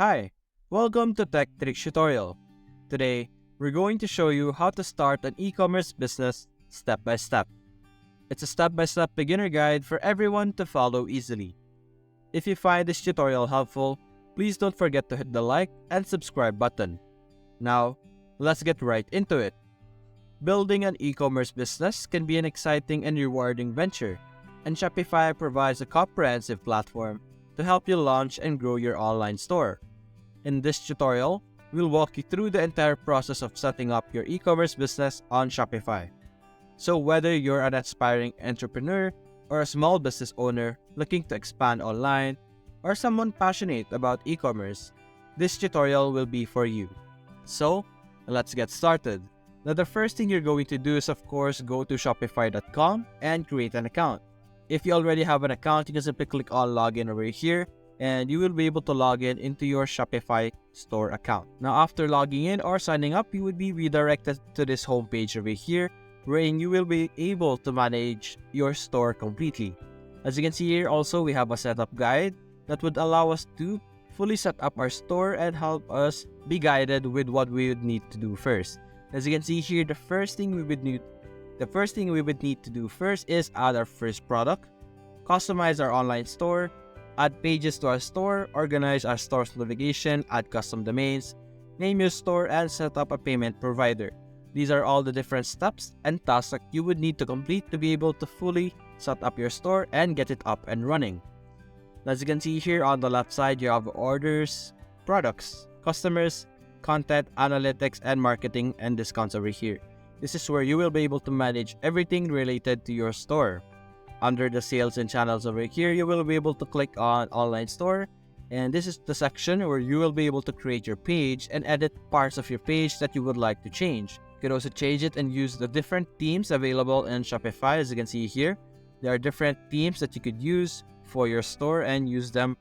Hi, welcome to Tech Tricks tutorial. Today, we're going to show you how to start an e-commerce business step by step. It's a step-by-step beginner guide for everyone to follow easily. If you find this tutorial helpful, please don't forget to hit the like and subscribe button. Now, let's get right into it. Building an e-commerce business can be an exciting and rewarding venture, and Shopify provides a comprehensive platform to help you launch and grow your online store. In this tutorial, we'll walk you through the entire process of setting up your e-commerce business on Shopify. So whether you're an aspiring entrepreneur or a small business owner looking to expand online, or someone passionate about e-commerce, this tutorial will be for you. So, let's get started. Now, the first thing you're going to do is, of course, go to shopify.com and create an account. If you already have an account, you can simply click on login over here and you will be able to log in into your Shopify store account. Now, after logging in or signing up, you would be redirected to this homepage over here, wherein you will be able to manage your store completely. As you can see here, also we have a setup guide that would allow us to fully set up our store and help us be guided with what we would need to do first. As you can see here, the first thing we would need to do first is add our first product, customize our online store, add pages to our store, organize our store's navigation, add custom domains, name your store, and set up a payment provider. These are all the different steps and tasks that you would need to complete to be able to fully set up your store and get it up and running. As you can see here on the left side, you have orders, products, customers, content, analytics, and marketing and discounts over here. This is where you will be able to manage everything related to your store. Under the sales and channels over here, you will be able to click on online store, and this is the section where you will be able to create your page and edit parts of your page that you would like to change. You can also change it and use the different themes available in Shopify. As you can see here, there are different themes that you could use for your store and use them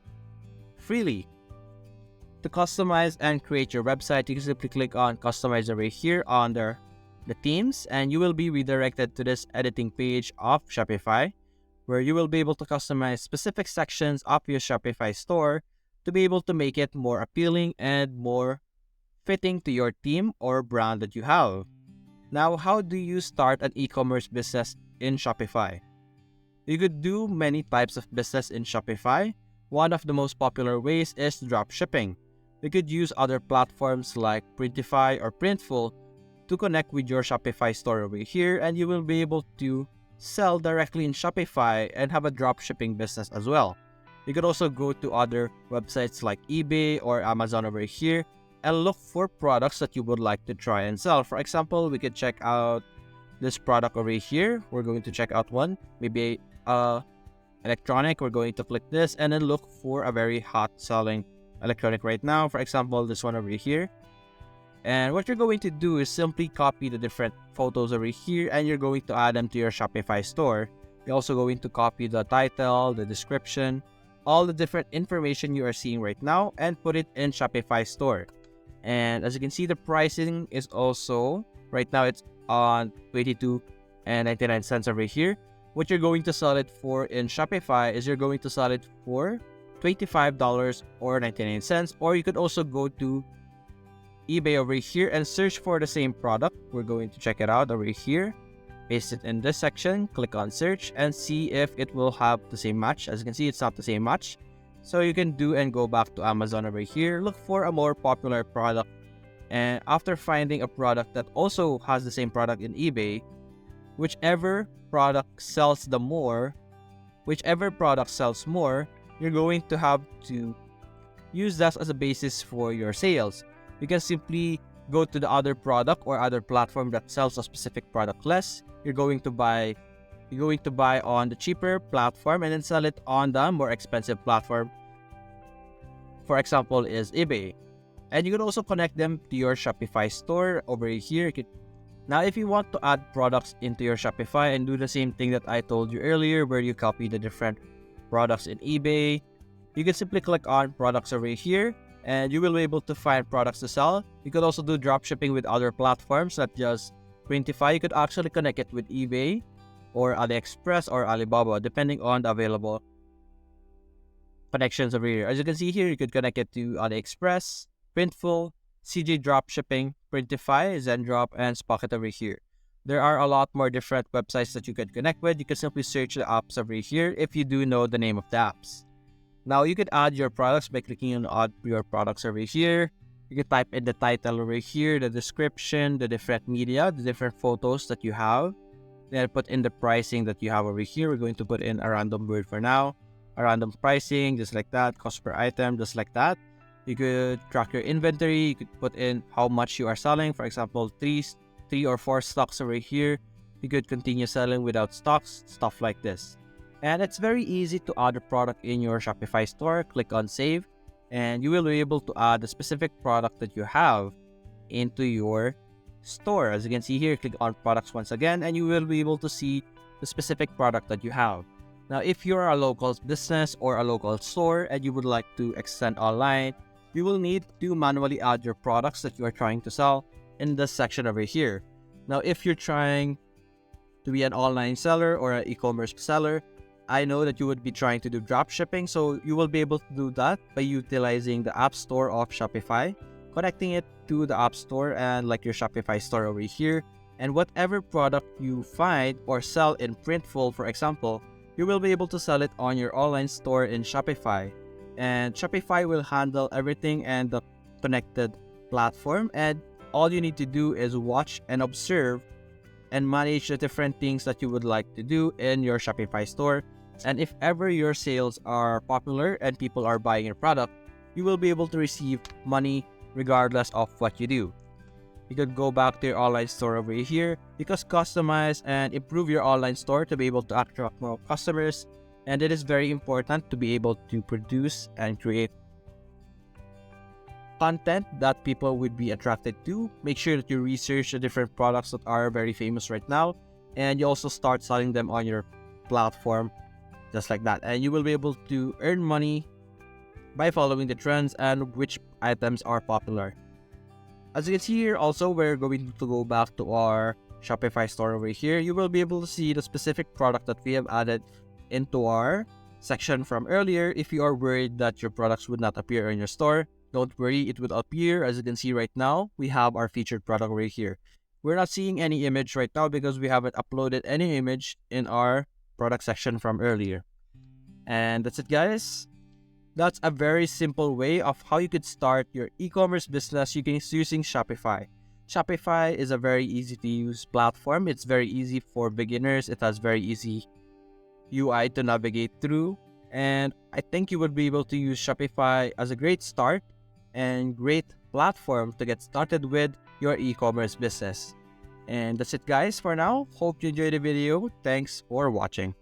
freely. To customize and create your website, you can simply click on customize over here under the themes, and you will be redirected to this editing page of Shopify, where you will be able to customize specific sections of your Shopify store to be able to make it more appealing and more fitting to your theme or brand that you have. Now, how do you start an e-commerce business in Shopify? You could do many types of business in Shopify. One of the most popular ways is drop shipping. You could use other platforms like Printify or Printful to connect with your Shopify store over here, and you will be able to sell directly in Shopify and have a drop shipping business as well. You could also go to other websites like eBay or Amazon over here and look for products that you would like to try and sell. For example, we could check out this product over here. We're going to check out one, maybe electronic. We're going to click this and then look for a very hot selling electronic right now. For example, this one over here. And what you're going to do is simply copy the different photos over here and you're going to add them to your Shopify store. You're also going to copy the title, the description, all the different information you are seeing right now and put it in Shopify store. And as you can see, the pricing is also, right now it's on $22.99 over here. What you're going to sell it for in Shopify is you're going to sell it for $25 or 99 cents, or you could also go to eBay over here and search for the same product. We're going to check it out over here, paste it in this section, click on search and see if it will have the same match. As you can see, it's not the same match, so you can do and go back to Amazon over here, look for a more popular product, and after finding a product that also has the same product in eBay, whichever product sells more, you're going to have to use that as a basis for your sales. You can simply go to the other product or other platform that sells a specific product less. You're going to buy on the cheaper platform and then sell it on the more expensive platform. For example, is eBay. And you can also connect them to your Shopify store over here. Now, if you want to add products into your Shopify and do the same thing that I told you earlier, where you copy the different products in eBay, you can simply click on products over here and you will be able to find products to sell. You could also do drop shipping with other platforms such as Printify. You could actually connect it with eBay or AliExpress or Alibaba, depending on the available connections over here. As you can see here, you could connect it to AliExpress, Printful, CJ Dropshipping, Printify, Zendrop, and Spocket over here. There are a lot more different websites that you could connect with. You can simply search the apps over here if you do know the name of the apps. Now, you could add your products by clicking on add your products over here. You can type in the title over here, the description, the different media, the different photos that you have. Then put in the pricing that you have over here. We're going to put in a random word for now. A random pricing, just like that. Cost per item, just like that. You could track your inventory. You could put in how much you are selling. For example, three or four stocks over here. You could continue selling without stocks, stuff like this. And it's very easy to add a product in your Shopify store. Click on save, and you will be able to add a specific product that you have into your store. As you can see here, click on products once again, and you will be able to see the specific product that you have. Now, if you're a local business or a local store and you would like to extend online, you will need to manually add your products that you are trying to sell in this section over here. Now, if you're trying to be an online seller or an e-commerce seller, I know that you would be trying to do drop shipping, so you will be able to do that by utilizing the App Store of Shopify, connecting it to the App Store and like your Shopify store over here. And whatever product you find or sell in Printful, for example, you will be able to sell it on your online store in Shopify. And Shopify will handle everything and the connected platform. And all you need to do is watch and observe and manage the different things that you would like to do in your Shopify store. And if ever your sales are popular and people are buying your product, you will be able to receive money regardless of what you do. You could go back to your online store over here. You can customize and improve your online store to be able to attract more customers. And it is very important to be able to produce and create content that people would be attracted to. Make sure that you research the different products that are very famous right now, and you also start selling them on your platform just like that. And you will be able to earn money by following the trends and which items are popular. As you can see here, also we're going to go back to our Shopify store over here. You will be able to see the specific product that we have added into our section from earlier. If you are worried that your products would not appear in your store, don't worry, it will appear. As you can see right now, we have our featured product right here. We're not seeing any image right now because we haven't uploaded any image in our product section from earlier. And that's it, guys. That's a very simple way of how you could start your e-commerce business using Shopify. Shopify is a very easy to use platform. It's very easy for beginners. It has very easy UI to navigate through. And I think you would be able to use Shopify as a great start and great platform to get started with your e-commerce business. And that's it, guys, for now. Hope you enjoyed the video. Thanks for watching.